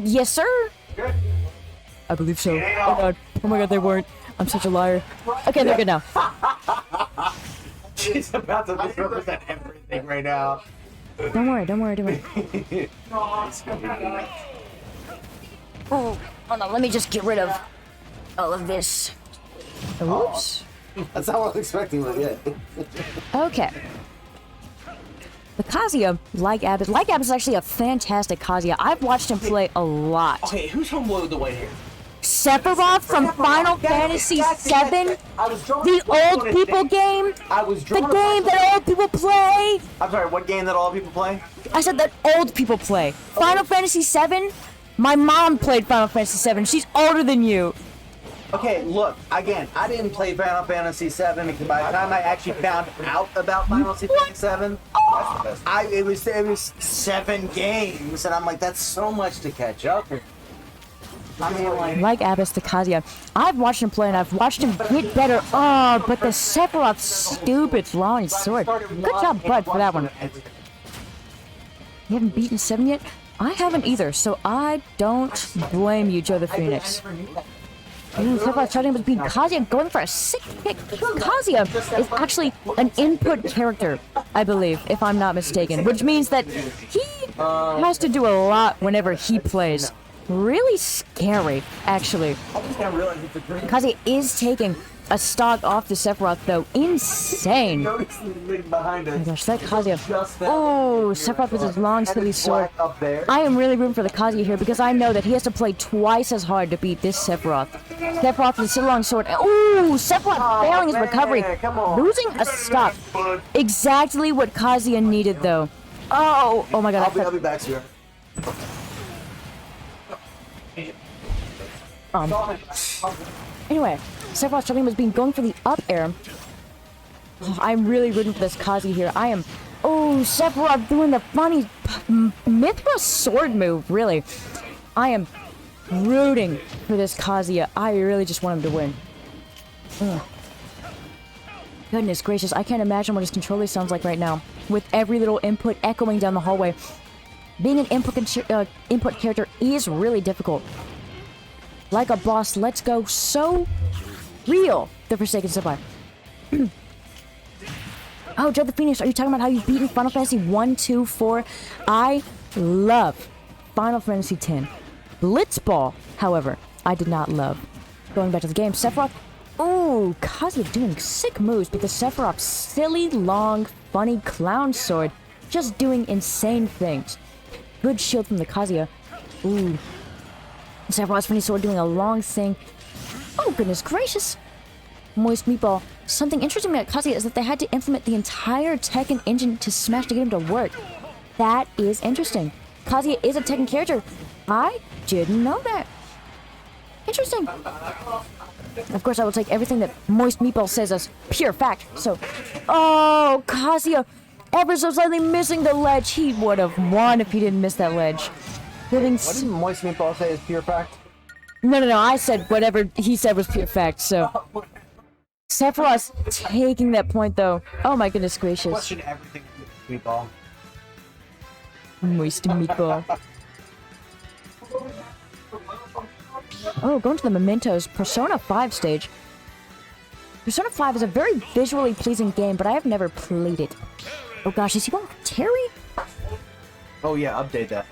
Yes, sir. I believe so. Oh god. Oh my god, they weren't. I'm such a liar. Okay, they're good now. She's about to misrepresent everything right now. Don't worry, don't worry, don't worry. Oh, hold on, let me just get rid of all of this. Oops. That's not what I was expecting, but yeah. Okay. The Kazuya, LikeAbass is actually a fantastic Kazuya. I've watched him play a lot. Okay, who's homeboy with the white hair? Sephiroth from Final Fantasy VII, the old people game, the game that old people play. I'm sorry, what game that all people play? I said that old people play. Final Fantasy VII. My mom played Final Fantasy VII. She's older than you. Okay, look, again, I didn't play Final Fantasy VII because by the time I actually found out about Final Fantasy VII, it was 7 games, and I'm like, that's so much to catch up. I mean, LikeAbass the Kazuya. I've watched him play and I've watched him get better. Oh, but the Sephiroth stupid long sword. Good job, Bud, for that one. You haven't beaten 7 yet? I haven't either, so I don't blame you, Joe the Phoenix. Sephiroth starting with being Kazuya, going for a sick kick. Kazuya is actually an input character, I believe, if I'm not mistaken, which means that he has to do a lot whenever he plays. Really scary, actually. Kazuya is taking a stock off the Sephiroth, though. Insane. Oh my gosh, that Kazuya. Oh, Sephiroth with his long, silly sword. I am really rooting for the Kazuya here because I know that he has to play twice as hard to beat this Sephiroth. Sephiroth with a long sword. Oh, Sephiroth failing his recovery. Losing a stock. Exactly what Kazuya needed, though. Oh my god. I'll be back soon. Anyway, Sephiroth starting was going for the up air. Oh, I'm really rooting for this Kazi here. I am. Oh, Sephiroth doing the funny Mithra sword move, really. I am rooting for this Kazuya. I really just want him to win. Ugh. Goodness gracious, I can't imagine what his controller sounds like right now. With every little input echoing down the hallway. Being an input character is really difficult. Like a boss, let's go. So real, the Forsaken Senpai. Oh, Joe the Phoenix, are you talking about how you've beaten Final Fantasy 1, 2, 4? I love Final Fantasy X. Blitzball, however, I did not love. Going back to the game, Sephiroth. Ooh, Kazuya doing sick moves because Sephiroth's silly, long, funny clown sword just doing insane things. Good shield from the Kazuya. Ooh. Sephiroth's funny sword doing a long thing. Oh, goodness gracious. Moist Meatball. Something interesting about Kazuya is that they had to implement the entire Tekken engine to Smash to get him to work. That is interesting. Kazuya is a Tekken character. I didn't know that. Interesting. Of course, I will take everything that Moist Meatball says as pure fact. So, oh, Kazuya, ever so slightly missing the ledge. He would have won if he didn't miss that ledge. What did Moist Meatball say is pure fact? No. I said whatever he said was pure fact, so. Sephiroth's taking that point, though. Oh my goodness gracious. Question everything with Meatball. Moist Meatball. Oh, going to the Mementos Persona 5 stage. Persona 5 is a very visually pleasing game, but I have never played it. Oh gosh, is he going for Terry? Oh yeah, update that.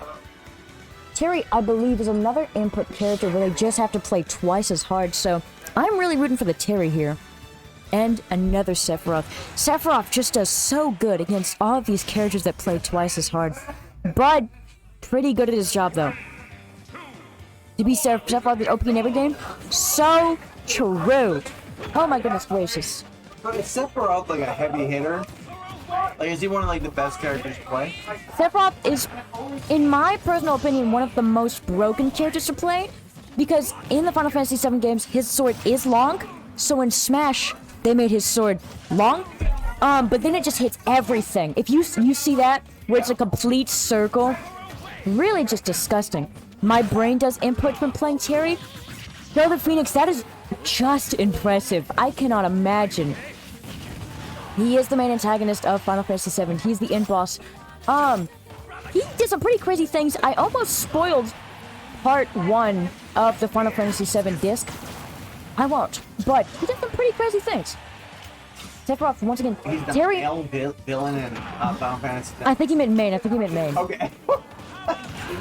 Terry, I believe, is another input character where they just have to play twice as hard, so I'm really rooting for the Terry here. And another Sephiroth. Sephiroth just does so good against all of these characters that play twice as hard. But pretty good at his job, though. To be Sephiroth with OP in every game? So true. Oh my goodness gracious. But is Sephiroth like a heavy hitter? Like, is he one of like the best characters to play? Sephiroth is, in my personal opinion, one of the most broken characters to play. Because in the Final Fantasy VII games, his sword is long. So in Smash, they made his sword long. But then it just hits everything. If you see that, where it's a complete circle, really just disgusting. My brain does input when playing Terry. Joe the Phoenix, that is just impressive. I cannot imagine. He is the main antagonist of Final Fantasy VII. He's the end boss. He did some pretty crazy things. I almost spoiled part 1 of the Final Fantasy VII disc, I won't. But he did some pretty crazy things. Sephiroth, once again, He's the Terry... male villain in Final Fantasy. I think he meant main. Okay.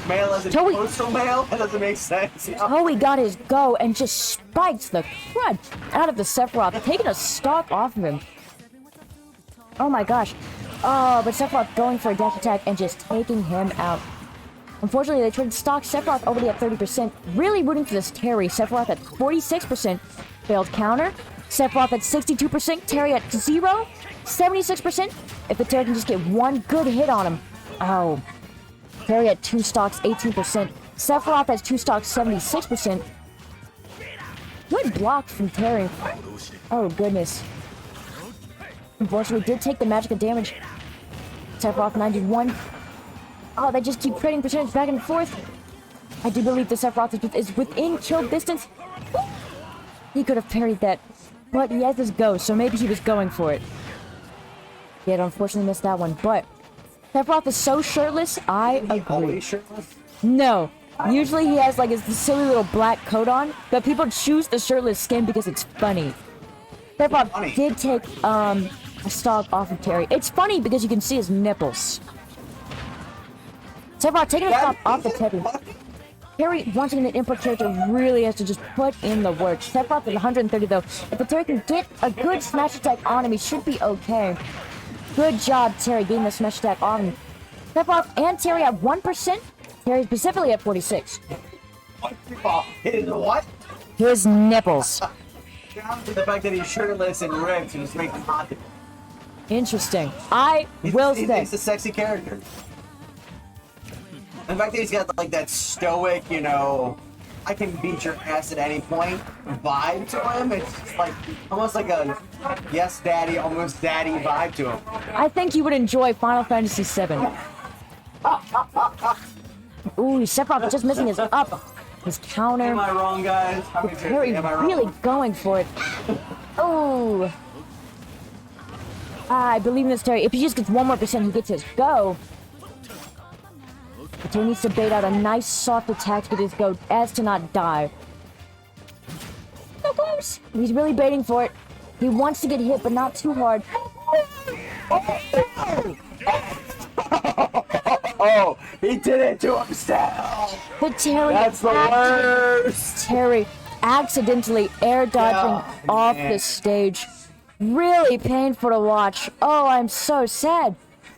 Male as a postal male? That doesn't make sense. Toei got his go and just spikes the crud out of the Sephiroth, taking a stock off of him. Oh my gosh. Oh, but Sephiroth going for a dash attack and just taking him out. Unfortunately, they traded stock. Sephiroth already at 30%. Really rooting for this Terry. Sephiroth at 46%. Failed counter. Sephiroth at 62%. Terry at 0. 76%. If the Terry can just get one good hit on him. Oh. Terry at 2 stocks, 18%. Sephiroth has 2 stocks, 76%. Good block from Terry. Oh, goodness. Unfortunately, did take the magic of damage. Sephiroth 91. Oh, they just keep trading percentage back and forth. I do believe the Sephiroth is within kill distance. He could have parried that, but he has his go, so maybe he was going for it. Yet, unfortunately, missed that one. But Sephiroth is so shirtless. I agree. Always shirtless? No. Usually he has like his silly little black coat on, but people choose the shirtless skin because it's funny. Sephiroth did take a stock off of Terry. It's funny because you can see his nipples. Sephiroth taking a stock off the Terry. Terry, once again, an input character, really has to just put in the work. Sephiroth at 130 though. If the Terry can get a good smash attack on him, he should be okay. Good job, Terry, getting the smash attack on him. Sephiroth and Terry at 1%. Terry specifically at 46. His what? His nipples. Down to the fact that he's shirtless and ripped and just makes him hot. Interesting. I will say. He's a sexy character. The fact that he's got like that stoic, you know, I can beat your ass at any point vibe to him. It's just like almost like a yes daddy, almost daddy vibe to him. I think you would enjoy Final Fantasy VII. Ooh, Sephiroth just missing his up. His counter. Am I wrong, guys? Terry really going for it. Oh. I believe in this Terry. If he just gets 1 more percent, he gets his go. But Terry needs to bait out a nice soft attack to get his go as to not die. So close. He's really baiting for it. He wants to get hit, but not too hard. Oh, he did it to himself. But Terry, that's the worst. Terry accidentally air dodging off the stage. Really painful to watch. Oh, I'm so sad.